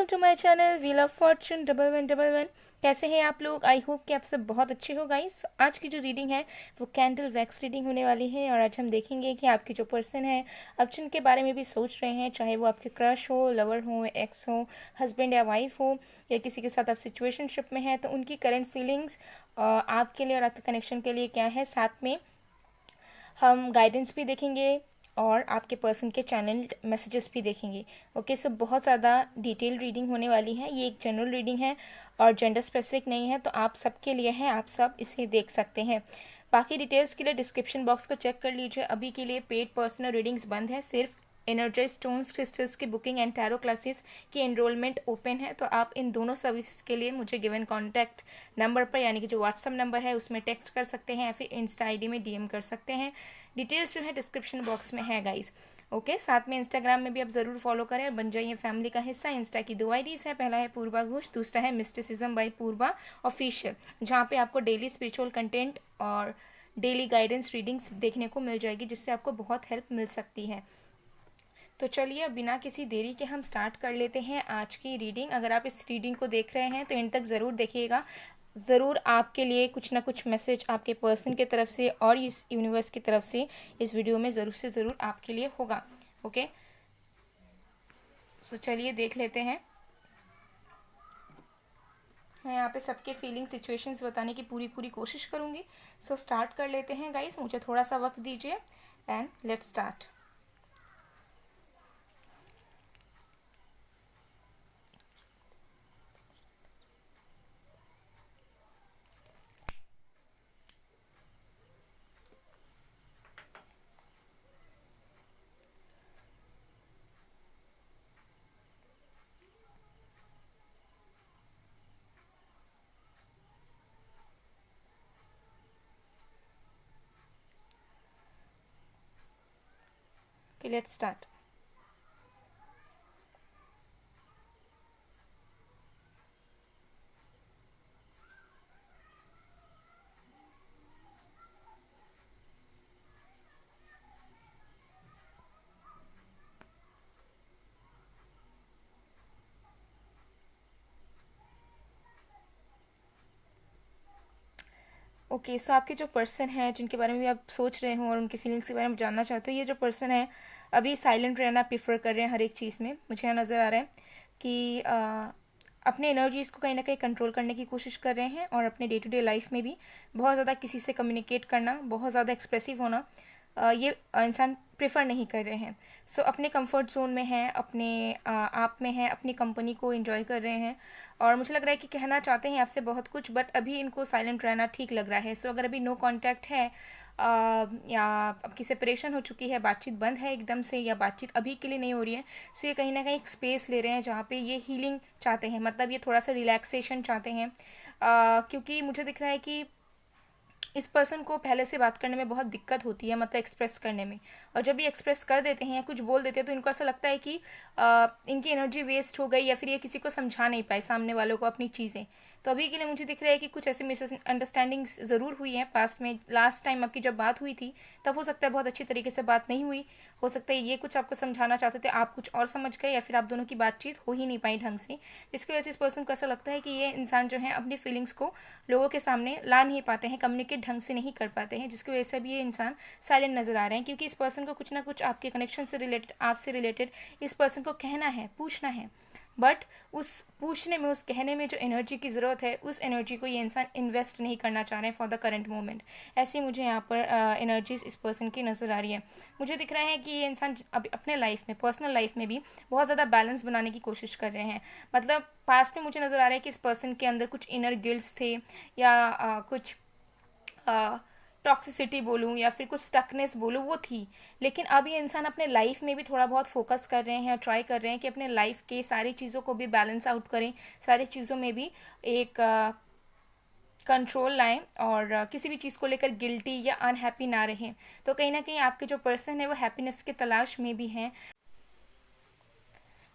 Welcome to my channel wheel of fortune 1111। कैसे हैं आप लोग? आई होप कि आप सब बहुत अच्छे हो गाइस। आज की जो रीडिंग है वो कैंडल वैक्स रीडिंग होने वाली है और आज हम देखेंगे कि आपके जो पर्सन है अब जिनके बारे में भी सोच रहे हैं, चाहे वो आपके क्रश हो, लवर हो, एक्स हो, हस्बैंड या वाइफ हो, या किसी के साथ आप सिचुएशनशिप में हैं, तो उनकी करंट फीलिंग्स आपके लिए और आपके कनेक्शन के लिए क्या है। साथ में हम गाइडेंस भी देखेंगे और आपके पर्सन के चैनल मैसेजेस भी देखेंगे। ओके, सो बहुत ज़्यादा डिटेल रीडिंग होने वाली है। ये एक जनरल रीडिंग है और जेंडर स्पेसिफिक नहीं है, तो आप सबके लिए है, आप सब इसे देख सकते हैं। बाकी डिटेल्स के लिए डिस्क्रिप्शन बॉक्स को चेक कर लीजिए। अभी के लिए पेड पर्सनल रीडिंग्स बंद है, सिर्फ एनर्जाइज स्टोन्स क्रिस्टल्स की बुकिंग एंड टैरो क्लासेस की एनरोलमेंट ओपन है। तो आप इन दोनों सर्विसेज के लिए मुझे गिवन कॉन्टैक्ट नंबर पर, यानी कि जो व्हाट्सअप नंबर है उसमें टेक्स्ट कर सकते हैं या फिर इंस्टा आईडी में डीएम कर सकते हैं। डिटेल्स जो है डिस्क्रिप्शन बॉक्स में है गाइस। ओके, साथ में इंस्टाग्राम में भी आप ज़रूर फॉलो करें और बन जाइए फैमिली का हिस्सा। इंस्टा की 2 आईडीज़ है, पहला है पूर्वा घोष, दूसरा है मिस्टिसिज्म बाय पूर्वा ऑफिशियल, जहाँ पे आपको डेली स्पिरिचुअल कंटेंट और डेली गाइडेंस रीडिंग्स देखने को मिल जाएगी, जिससे आपको बहुत हेल्प मिल सकती है। तो चलिए अब बिना किसी देरी के हम स्टार्ट कर लेते हैं आज की रीडिंग। अगर आप इस रीडिंग को देख रहे हैं तो इन तक ज़रूर देखिएगा, ज़रूर आपके लिए कुछ ना कुछ मैसेज आपके पर्सन की तरफ से और इस यूनिवर्स की तरफ से इस वीडियो में ज़रूर से ज़रूर आपके लिए होगा। ओके, सो चलिए देख लेते हैं। मैं यहाँ पे सबके फीलिंग सिचुएशंस बताने की पूरी कोशिश करूँगी। सो स्टार्ट कर लेते हैं गाइस, मुझे थोड़ा सा वक्त दीजिए and let's start. Let's start. Okay, so आपके जो पर्सन है जिनके बारे में भी आप सोच रहे हो और उनकी फीलिंग्स के बारे में जानना चाहते हो, ये जो पर्सन है अभी साइलेंट रहना प्रेफर कर रहे हैं हर एक चीज़ में। मुझे यहाँ नज़र आ रहा है कि अपने एनर्जीज़ को कहीं ना कहीं कंट्रोल करने की कोशिश कर रहे हैं और अपने डे टू डे लाइफ में भी बहुत ज़्यादा किसी से कम्युनिकेट करना, बहुत ज़्यादा एक्सप्रेसिव होना ये इंसान प्रेफर नहीं कर रहे हैं। सो अपने कंफर्ट जोन में हैं, अपने आप में हैं, अपनी कंपनी को एंजॉय कर रहे हैं और मुझे लग रहा है कि कहना चाहते हैं आपसे बहुत कुछ, बट अभी इनको साइलेंट रहना ठीक लग रहा है। सो अगर अभी नो कांटेक्ट है या आपकी सेपरेशन हो चुकी है, बातचीत बंद है एकदम से, या बातचीत अभी के लिए नहीं हो रही है, सो ये कहीं ना कहीं एक स्पेस ले रहे हैं जहाँ पे ये हीलिंग चाहते हैं, मतलब ये थोड़ा सा रिलैक्सेशन चाहते हैं। क्योंकि मुझे दिख रहा है कि इस पर्सन को पहले से बात करने में बहुत दिक्कत होती है, मतलब एक्सप्रेस करने में, और जब ये एक्सप्रेस कर देते हैं या कुछ बोल देते हैं तो इनको ऐसा लगता है कि इनकी एनर्जी वेस्ट हो गई या फिर ये किसी को समझा नहीं पाए सामने वालों को अपनी चीज़ें। तो अभी के लिए मुझे दिख रहा है कि कुछ ऐसे मिसअंडरस्टैंडिंग्स ज़रूर हुई हैं पास्ट में। लास्ट टाइम आपकी जब बात हुई थी तब हो सकता है बहुत अच्छी तरीके से बात नहीं हुई, हो सकता है ये कुछ आपको समझाना चाहते थे, आप कुछ और समझ गए, या फिर आप दोनों की बातचीत हो ही नहीं पाई ढंग से, जिसकी वजह से इस पर्सन को ऐसा लगता है कि ये इंसान जो है अपनी फीलिंग्स को लोगों के सामने ला नहीं पाते हैं, कम्युनिकेट ढंग से नहीं कर पाते हैं, जिसकी वजह से भी ये इंसान साइलेंट नजर आ रहे हैं। क्योंकि इस पर्सन को कुछ ना कुछ आपके कनेक्शन से रिलेटेड, आपसे रिलेटेड इस पर्सन को कहना है, पूछना है, बट उस पूछने में, उस कहने में जो एनर्जी की ज़रूरत है, उस एनर्जी को ये इंसान इन्वेस्ट नहीं करना चाह रहे हैं फॉर द करंट मोमेंट। ऐसी मुझे यहाँ पर एनर्जीज इस पर्सन की नज़र आ रही है। मुझे दिख रहा है कि ये इंसान अब अपने लाइफ में, पर्सनल लाइफ में भी बहुत ज़्यादा बैलेंस बनाने की कोशिश कर रहे हैं। मतलब पास्ट में मुझे नज़र आ रहा है कि इस पर्सन के अंदर कुछ इनर गिल्ट्स थे, या कुछ टॉक्सिसिटी बोलूँ या फिर कुछ स्टकनेस बोलूँ, वो थी। लेकिन अब ये इंसान अपने लाइफ में भी थोड़ा बहुत फोकस कर रहे हैं और ट्राई कर रहे हैं कि अपने लाइफ के सारी चीज़ों को भी बैलेंस आउट करें, सारी चीज़ों में भी एक कंट्रोल लाएं और किसी भी चीज़ को लेकर गिल्टी या अनहैप्पी ना रहें। तो कहीं ना कहीं आपके जो पर्सन है वो हैप्पीनेस की तलाश में भी हैं।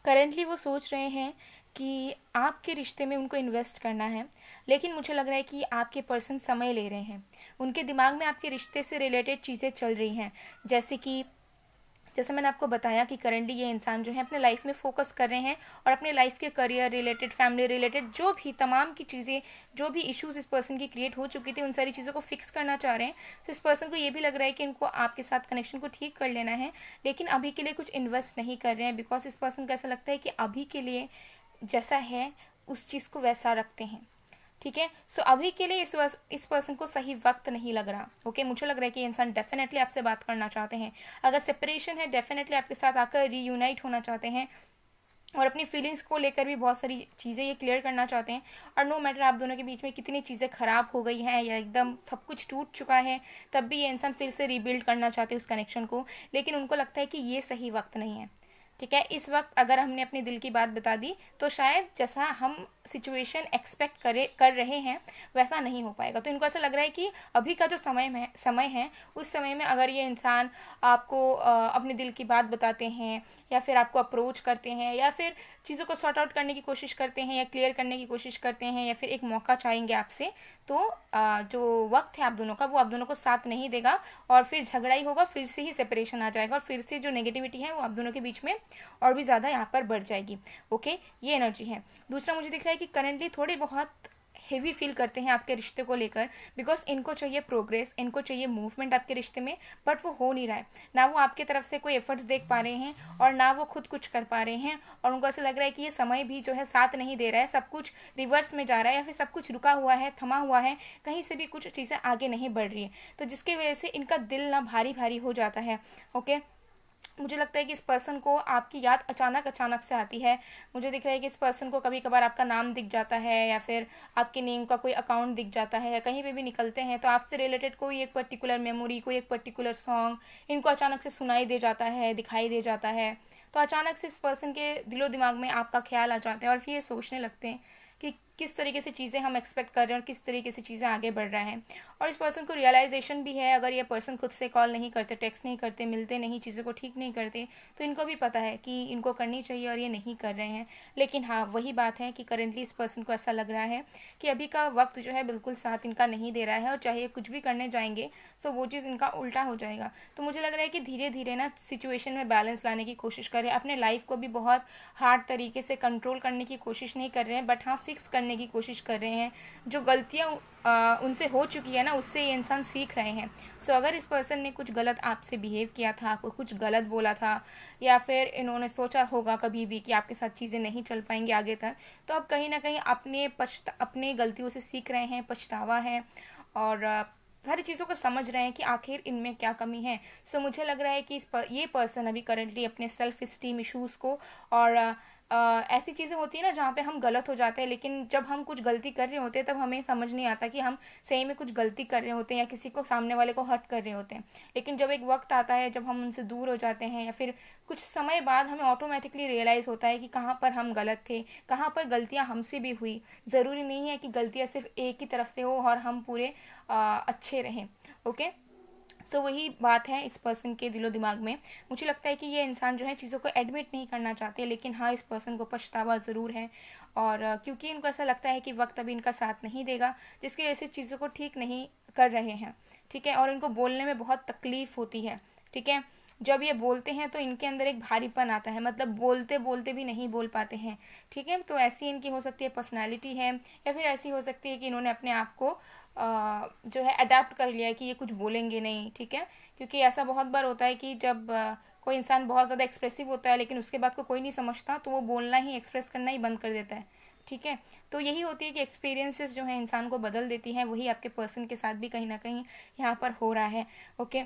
करेंटली वो सोच रहे हैं कि आपके रिश्ते में उनको इन्वेस्ट करना है, लेकिन मुझे लग रहा है कि आपके पर्सन समय ले रहे हैं। उनके दिमाग में आपके रिश्ते से रिलेटेड चीज़ें चल रही हैं, जैसे कि जैसे मैंने आपको बताया कि करंटली ये इंसान जो है अपने लाइफ में फोकस कर रहे हैं और अपने लाइफ के करियर रिलेटेड, फैमिली रिलेटेड, जो भी तमाम की चीज़ें, जो भी इश्यूज इस पर्सन की क्रिएट हो चुकी थी, उन सारी चीज़ों को फिक्स करना चाह रहे हैं। तो इस पर्सन को ये भी लग रहा है कि इनको आपके साथ कनेक्शन को ठीक कर लेना है, लेकिन अभी के लिए कुछ इन्वेस्ट नहीं कर रहे हैं, बिकॉज इस पर्सन को ऐसा लगता है कि अभी के लिए जैसा है उस चीज़ को वैसा रखते हैं। ठीक है, सो अभी के लिए इस पर्सन को सही वक्त नहीं लग रहा। ओके, मुझे लग रहा है कि ये इंसान डेफिनेटली आपसे बात करना चाहते हैं। अगर सेपरेशन है, डेफिनेटली आपके साथ आकर रीयूनाइट होना चाहते हैं और अपनी फीलिंग्स को लेकर भी बहुत सारी चीज़ें ये क्लियर करना चाहते हैं। और नो मैटर आप दोनों के बीच में कितनी चीज़ें ख़राब हो गई हैं या एकदम सब कुछ टूट चुका है, तब भी ये इंसान फिर से रीबिल्ड करना चाहते हैं उस कनेक्शन को, लेकिन उनको लगता है कि ये सही वक्त नहीं है। ठीक है, इस वक्त अगर हमने अपने दिल की बात बता दी तो शायद जैसा हम सिचुएशन एक्सपेक्ट कर रहे हैं वैसा नहीं हो पाएगा। तो इनको ऐसा लग रहा है कि अभी का जो समय है उस समय में अगर ये इंसान आपको अपने दिल की बात बताते हैं या फिर आपको अप्रोच करते हैं या फिर चीज़ों को सॉर्ट आउट करने की कोशिश करते हैं या क्लियर करने की कोशिश करते हैं या फिर एक मौका चाहेंगे आपसे, तो जो वक्त है आप दोनों का वो आप दोनों को साथ नहीं देगा और फिर झगड़ा ही होगा, फिर से ही सेपरेशन आ जाएगा और फिर से जो नेगेटिविटी है वो आप दोनों के बीच में और भी ज़्यादा यहाँ पर बढ़ जाएगी। ओके, ये एनर्जी है। दूसरा मुझे दिख रहा है कि करंटली थोड़ी बहुत हेवी फील करते हैं आपके रिश्ते को लेकर, बिकॉज इनको चाहिए प्रोग्रेस, इनको चाहिए मूवमेंट आपके रिश्ते में, बट वो हो नहीं रहा है। ना वो आपके तरफ से कोई एफर्ट्स देख पा रहे हैं और ना वो खुद कुछ कर पा रहे हैं, और उनको ऐसा लग रहा है कि ये समय भी जो है साथ नहीं दे रहा है, सब कुछ रिवर्स में जा रहा है या फिर सब कुछ रुका हुआ है, थमा हुआ है, कहीं से भी कुछ चीज़ें आगे नहीं बढ़ रही है। तो जिसकी वजह से इनका दिल ना भारी भारी हो जाता है। ओके, मुझे लगता है कि इस पर्सन को आपकी याद अचानक से आती है। मुझे दिख रहा है कि इस पर्सन को कभी कभार आपका नाम दिख जाता है या फिर आपके नेम का कोई अकाउंट दिख जाता है या कहीं पे भी निकलते हैं तो आपसे रिलेटेड कोई एक पर्टिकुलर मेमोरी, कोई एक पर्टिकुलर सॉन्ग इनको अचानक से सुनाई दे जाता है, दिखाई दे जाता है। तो अचानक से इस पर्सन के दिलो दिमाग में आपका ख्याल आ जाता है और फिर ये सोचने लगते हैं कि किस तरीके से चीज़ें हम एक्सपेक्ट कर रहे हैं और किस तरीके से चीज़ें आगे बढ़ रहा है। और इस पर्सन को रियलाइजेशन भी है, अगर ये पर्सन खुद से कॉल नहीं करते, टेक्स्ट नहीं करते, मिलते नहीं, चीज़ों को ठीक नहीं करते, तो इनको भी पता है कि इनको करनी चाहिए और ये नहीं कर रहे हैं। लेकिन हाँ, वही बात है कि करेंटली इस पर्सन को ऐसा लग रहा है कि अभी का वक्त जो है बिल्कुल साथ इनका नहीं दे रहा है और चाहे कुछ भी करने जाएंगे तो वो चीज़ इनका उल्टा हो जाएगा। तो मुझे लग रहा है कि धीरे धीरे ना सिचुएशन में बैलेंस लाने की कोशिश करें, अपने लाइफ को भी बहुत हार्ड तरीके से कंट्रोल करने की कोशिश नहीं कर रहे हैं, बट हाँ फिक्स करने की कोशिश कर रहे हैं। जो गलतियाँ उनसे हो चुकी है ना, उससे ये इंसान सीख रहे हैं। सो अगर इस पर्सन ने कुछ गलत आपसे बिहेव किया था, कुछ गलत बोला था या फिर इन्होंने सोचा होगा कभी भी कि आपके साथ चीज़ें नहीं चल पाएंगी आगे तक, तो अब कहीं ना कहीं अपने गलतियों से सीख रहे हैं, पछतावा है और सारी चीज़ों को समझ रहे हैं कि आखिर इनमें क्या कमी है। सो मुझे लग रहा है कि ये पर्सन अभी करंटली अपने सेल्फ इस्टीम इशूज़ को और ऐसी चीज़ें होती है ना जहाँ पे हम गलत हो जाते हैं, लेकिन जब हम कुछ गलती कर रहे होते हैं तब हमें समझ नहीं आता कि हम सही में कुछ गलती कर रहे होते हैं या किसी को, सामने वाले को हर्ट कर रहे होते हैं। लेकिन जब एक वक्त आता है जब हम उनसे दूर हो जाते हैं या फिर कुछ समय बाद हमें ऑटोमेटिकली रियलाइज़ होता है कि कहाँ पर हम गलत थे, कहाँ पर गलतियाँ हमसे भी हुई। ज़रूरी नहीं है कि गलतियाँ सिर्फ एक ही तरफ से हो और हम पूरे अच्छे रहें। ओके, सो वही बात है इस पर्सन के दिलो दिमाग में। मुझे लगता है कि ये इंसान जो है चीज़ों को एडमिट नहीं करना चाहते, लेकिन हाँ इस पर्सन को पछतावा ज़रूर है और क्योंकि इनको ऐसा लगता है कि वक्त अभी इनका साथ नहीं देगा, जिसकी वजह से चीज़ों को ठीक नहीं कर रहे हैं। ठीक है, और इनको बोलने में बहुत तकलीफ़ होती है। ठीक है, जब ये बोलते हैं तो इनके अंदर एक भारीपन आता है, मतलब बोलते बोलते भी नहीं बोल पाते हैं। ठीक है, तो ऐसी इनकी हो सकती है पर्सनैलिटी है या फिर ऐसी हो सकती है कि इन्होंने अपने आप को जो है अडेप्ट कर लिया है कि ये कुछ बोलेंगे नहीं। ठीक है, क्योंकि ऐसा बहुत बार होता है कि जब कोई इंसान बहुत ज़्यादा एक्सप्रेसिव होता है लेकिन उसके बाद को कोई नहीं समझता तो वो बोलना ही, एक्सप्रेस करना ही बंद कर देता है। ठीक है, तो यही होती है कि एक्सपीरियंसेस जो है इंसान को बदल देती हैं, वही आपके पर्सन के साथ भी कहीं ना कहीं यहाँ पर हो रहा है। ओके,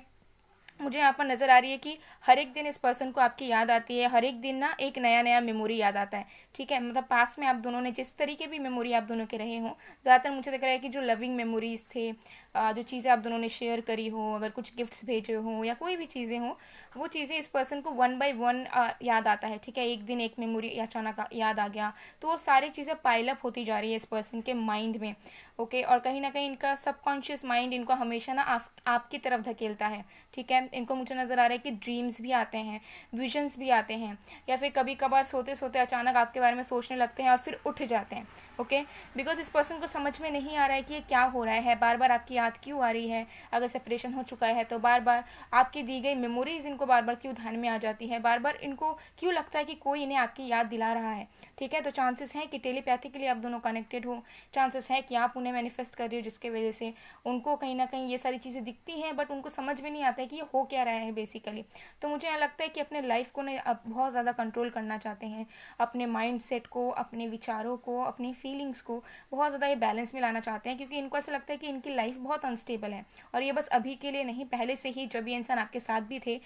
मुझे यहाँ पर नज़र आ रही है कि हर एक दिन इस पर्सन को आपकी याद आती है, हर एक दिन ना एक नया नया मेमोरी याद आता है। ठीक है, मतलब पास्ट में आप दोनों ने जिस तरीके भी मेमोरी आप दोनों के रहे हों, ज़्यादातर मुझे लग रहा है कि जो लविंग मेमोरीज़ थे, जो चीज़ें आप दोनों ने शेयर करी हो, अगर कुछ गिफ्ट्स भेजे हों या कोई भी चीज़ें हों, वो चीज़ें इस पर्सन को वन बाय वन याद आता है। ठीक है, एक दिन एक मेमोरी अचानक याद आ गया तो वो सारी चीज़ें पाइलअप होती जा रही है इस पर्सन के माइंड में। ओके, और कहीं ना कहीं इनका सबकॉन्शियस माइंड इनको हमेशा ना आपकी तरफ धकेलता है। ठीक है, इनको मुझे नज़र आ रहा है कि ड्रीम्स भी आते हैं, विजन्स भी आते हैं या फिर कभी कभार सोते सोते अचानक आपके आपके बारे में सोचने लगते हैं और फिर उठ जाते हैं। ओके, बिकॉज इस पर्सन को समझ में नहीं आ रहा है कि ये क्या हो रहा है, बार बार आपकी याद क्यों आ रही है। अगर सेपरेशन हो चुका है तो बार बार आपकी दी गई मेमोरीज इनको बार बार क्यों ध्यान में आ जाती है, बार बार इनको क्यों लगता है कि कोई इन्हें आपकी याद दिला रहा है। ठीक है, तो चांसेस हैं कि टेलीपैथिकली आप दोनों कनेक्टेड हो, चांसेस है कि आप उन्हें मैनिफेस्ट कर रहे हो जिसके वजह से उनको कहीं ना कहीं ये सारी चीज़ें दिखती हैं, बट उनको समझ में नहीं आता है कि ये हो क्या रहा है बेसिकली। तो मुझे यहाँ लगता है कि अपने लाइफ को ना अब बहुत ज़्यादा कंट्रोल करना चाहते हैं, अपने माइंड सेट को, अपने विचारों को, अपनी फीलिंग्स को बहुत ज़्यादा ये बैलेंस में लाना चाहते हैं, क्योंकि इनको ऐसा लगता है कि इनकी लाइफ बहुत अनस्टेबल है। और ये बस अभी के लिए नहीं, पहले से ही जब ये इंसान आपके साथ भी थे,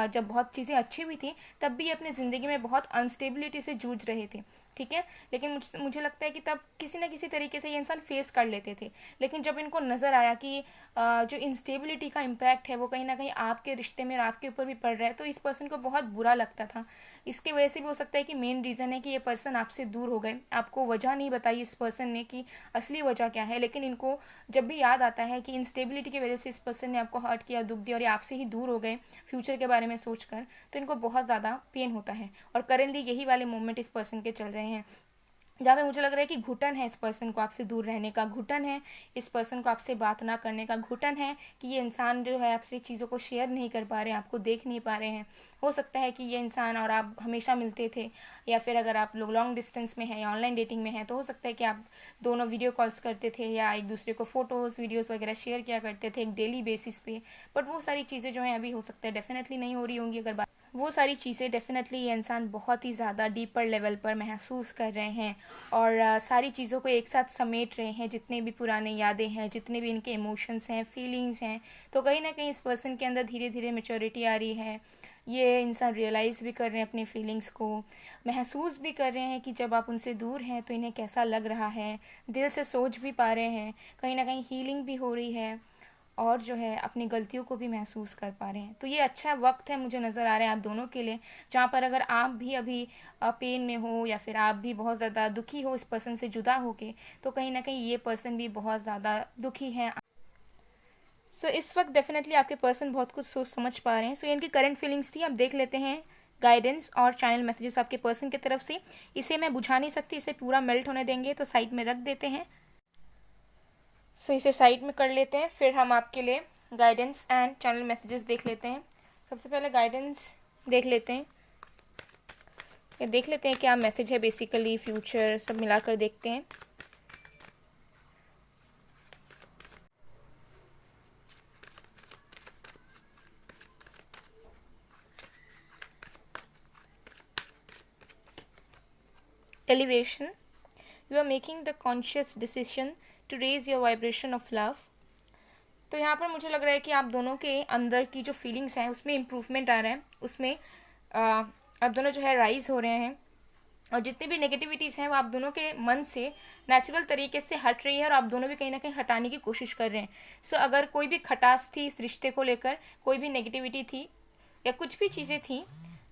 जब बहुत चीज़ें अच्छी भी थी, तब भी ये अपनी ज़िंदगी में बहुत अनस्टेबिलिटी से जूझ रहे थे। ठीक है, लेकिन मुझे लगता है कि तब किसी न किसी तरीके से ये इंसान फेस कर लेते थे। लेकिन जब इनको नज़र आया कि जो इंस्टेबिलिटी का इम्पैक्ट है वो कहीं ना कहीं आपके रिश्ते में और आपके ऊपर भी पड़ रहा है, तो इस पर्सन को बहुत बुरा लगता था। इसके वजह से भी हो सकता है कि मेन रीज़न है कि ये पर्सन आपसे दूर हो गए। आपको वजह नहीं बताई इस पर्सन ने कि असली वजह क्या है, लेकिन इनको जब भी याद आता है कि इंस्टेबिलिटी की वजह से इस पर्सन ने आपको हर्ट किया, दुख दिया और ये आपसे ही दूर हो गए फ्यूचर के बारे में सोचकर, तो इनको बहुत ज़्यादा पेन होता है। और करेंटली यही वाले मोमेंट इस पर्सन के चल रहे हैं, जहाँ पे मुझे लग रहा है कि घुटन है इस पर्सन को आपसे दूर रहने का, घुटन है इस पर्सन को आपसे बात ना करने का, घुटन है कि ये इंसान जो है आपसे चीज़ों को शेयर नहीं कर पा रहे हैं, आपको देख नहीं पा रहे हैं। हो सकता है कि ये इंसान और आप हमेशा मिलते थे, या फिर अगर आप लोग लॉन्ग डिस्टेंस में हैं या ऑनलाइन डेटिंग में हैं तो हो सकता है कि आप दोनों वीडियो कॉल्स करते थे या एक दूसरे को फ़ोटोज़ वीडियोज़ वगैरह शेयर किया करते थे एक डेली बेसिस पे। बट वो सारी चीज़ें जो हैं अभी हो सकता है डेफिनेटली नहीं हो रही होंगी। अगर बात वो सारी चीज़ें डेफिनेटली ये इंसान बहुत ही ज़्यादा डीपर लेवल पर महसूस कर रहे हैं और सारी चीज़ों को एक साथ समेट रहे हैं, जितने भी पुराने यादें हैं, जितने भी इनके इमोशंस हैं, फीलिंग्स हैं। तो कहीं ना कहीं इस पर्सन के अंदर धीरे धीरे मैच्योरिटी आ रही है। ये इंसान रियलाइज़ भी कर रहे हैं अपनी फीलिंग्स को, महसूस भी कर रहे हैं कि जब आप उनसे दूर हैं तो इन्हें कैसा लग रहा है, दिल से सोच भी पा रहे हैं, कहीं ना कहीं हीलिंग भी हो रही है और जो है अपनी गलतियों को भी महसूस कर पा रहे हैं। तो ये अच्छा वक्त है मुझे नज़र आ रहा है आप दोनों के लिए, जहाँ पर अगर आप भी अभी पेन में हो या फिर आप भी बहुत ज़्यादा दुखी हो इस पर्सन से जुदा होके, तो कहीं ना कहीं ये पर्सन भी बहुत ज़्यादा दुखी है। सो इस वक्त डेफिनेटली आपके पर्सन बहुत कुछ सोच समझ पा रहे हैं। सो इनकी करंट फीलिंग्स थी, अब देख लेते हैं गाइडेंस और चैनल मैसेजेस आपके पर्सन की तरफ से। इसे मैं बुझा नहीं सकती, इसे पूरा मेल्ट होने देंगे, तो साइड में रख देते हैं। सो इसे साइड में कर लेते हैं, फिर हम आपके लिए गाइडेंस एंड चैनल मैसेजेस देख लेते हैं। सबसे पहले गाइडेंस देख लेते हैं, ये देख लेते हैं क्या मैसेज है, बेसिकली फ्यूचर सब मिलाकर देखते हैं। Elevation, you are making the conscious decision to raise your vibration of love। तो यहाँ पर मुझे लग रहा है कि आप दोनों के अंदर की जो फीलिंग्स हैं उसमें इम्प्रूवमेंट आ रहा है, उसमें आप दोनों जो है राइज हो रहे हैं और जितनी भी नेगेटिविटीज़ हैं वो आप दोनों के मन से नेचुरल तरीके से हट रही है और आप दोनों भी कहीं ना कहीं हटाने की कोशिश कर रहे हैं। सो अगर कोई भी खटास थी इस रिश्ते को लेकर, कोई भी नेगेटिविटी थी या कुछ भी चीज़ें थी,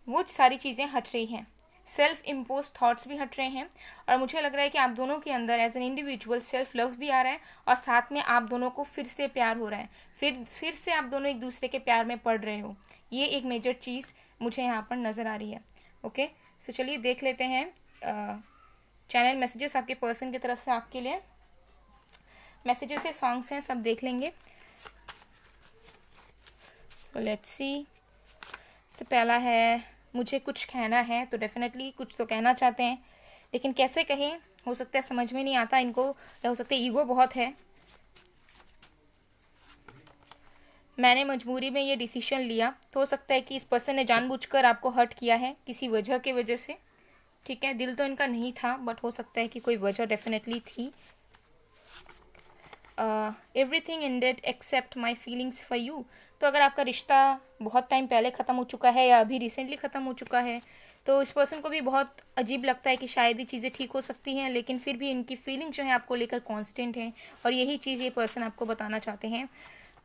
वो सारी चीज़ें हट रही हैं, सेल्फ इम्पोज थॉट्स भी हट रहे हैं और मुझे लग रहा है कि आप दोनों के अंदर as an individual self love भी आ रहा है और साथ में आप दोनों को फिर से प्यार हो रहा है, फिर से आप दोनों एक दूसरे के प्यार में पड़ रहे हो। ये एक मेजर चीज़ मुझे यहाँ पर नज़र आ रही है। ओके, सो चलिए देख लेते हैं चैनल मैसेजेस आपके पर्सन की तरफ से आपके लिए। मैसेजेस है, सॉन्ग्स हैं, सब देख लेंगे। लेट्स सी, सबसे पहला है मुझे कुछ कहना है, तो डेफिनेटली कुछ तो कहना चाहते हैं, लेकिन कैसे कहें हो सकता है समझ में नहीं आता इनको, या हो सकता है ईगो बहुत है। मैंने मजबूरी में ये डिसीजन लिया, तो हो सकता है कि इस पर्सन ने जानबूझकर आपको हर्ट किया है किसी वजह के वजह से। ठीक है, दिल तो इनका नहीं था, बट हो सकता है कि कोई वजह डेफिनेटली थी। Everything ended except my feelings for you. तो अगर आपका रिश्ता बहुत टाइम पहले ख़त्म हो चुका है या अभी रिसेंटली ख़त्म हो चुका है, तो इस पर्सन को भी बहुत अजीब लगता है कि शायद ही चीज़ें ठीक हो सकती हैं, लेकिन फिर भी इनकी फीलिंग जो है आपको लेकर कांस्टेंट है और यही चीज़ ये पर्सन आपको बताना चाहते हैं।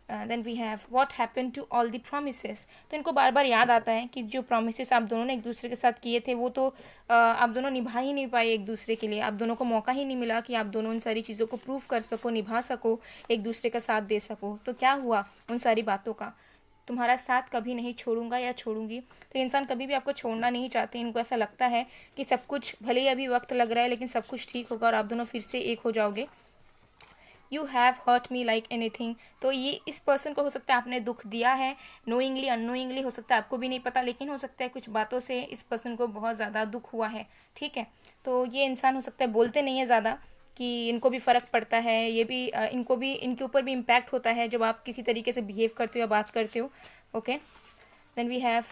Then we have what happened to all the promises. तो इनको बार बार याद आता है कि जो प्रोमिसेस आप दोनों ने एक दूसरे के साथ किए थे वो तो आप दोनों निभा ही नहीं पाए एक दूसरे के लिए, आप दोनों को मौका ही नहीं मिला कि आप दोनों उन सारी चीज़ों को प्रूव कर सको, निभा सको, एक दूसरे का साथ दे सको। तो क्या हुआ उन सारी बातों का? तुम्हारा साथ कभी नहीं छोड़ूंगा या छोड़ूंगी। तो इंसान कभी भी आपको छोड़ना नहीं चाहते, इनको ऐसा लगता है कि सब कुछ भले ही अभी वक्त लग रहा है लेकिन सब कुछ ठीक होगा और आप दोनों फिर से एक हो जाओगे। You have hurt me like anything. तो ये इस पर्सन को हो सकता है आपने दुख दिया है, नोइंगली अननोइंगली, हो सकता है आपको भी नहीं पता, लेकिन हो सकता है कुछ बातों से इस पर्सन को बहुत ज़्यादा दुख हुआ है। ठीक है, तो ये इंसान हो सकता है बोलते नहीं है ज़्यादा, कि इनको भी फ़र्क पड़ता है, ये भी इनको भी, इनके ऊपर भी इम्पैक्ट होता है जब आप किसी तरीके से बिहेव करते हो या बात करते हो। ओके, देन वी हैव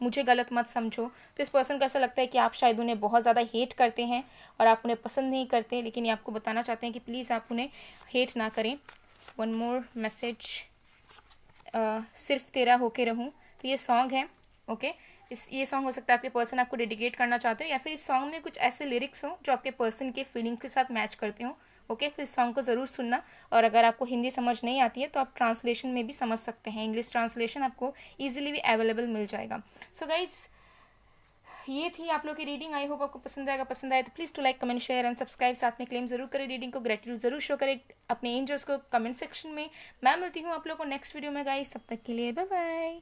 मुझे गलत मत समझो। तो इस पर्सन को ऐसा लगता है कि आप शायद उन्हें बहुत ज़्यादा हेट करते हैं और आप उन्हें पसंद नहीं करते, लेकिन ये आपको बताना चाहते हैं कि प्लीज़ आप उन्हें हेट ना करें। वन मोर मैसेज, सिर्फ तेरा होके रहूं। तो ये सॉन्ग है। ओके, ये सॉन्ग हो सकता है आपके पर्सन आपको डेडिकेट करना चाहते हो, या फिर इस सॉन्ग में कुछ ऐसे लिरिक्स हो जो आपके पर्सन के फीलिंग्स के साथ मैच करते हो। ओके, तो इस सॉन्ग को ज़रूर सुनना, और अगर आपको हिंदी समझ नहीं आती है तो आप ट्रांसलेशन में भी समझ सकते हैं, इंग्लिश ट्रांसलेशन आपको ईजिली भी अवेलेबल मिल जाएगा। सो गाइज, ये थी आप लोग की रीडिंग। आई होप आपको पसंद आएगा। पसंद आए तो please to like, comment, share and subscribe. साथ में क्लेम जरूर करें रीडिंग को, ग्रेटिट्यूड जरूर शो करें अपने एंजल्स को कमेंट सेक्शन में। मैं मिलती हूँ आप लोगों को नेक्स्ट वीडियो में गाइस, तब तक के लिए बाय बाय।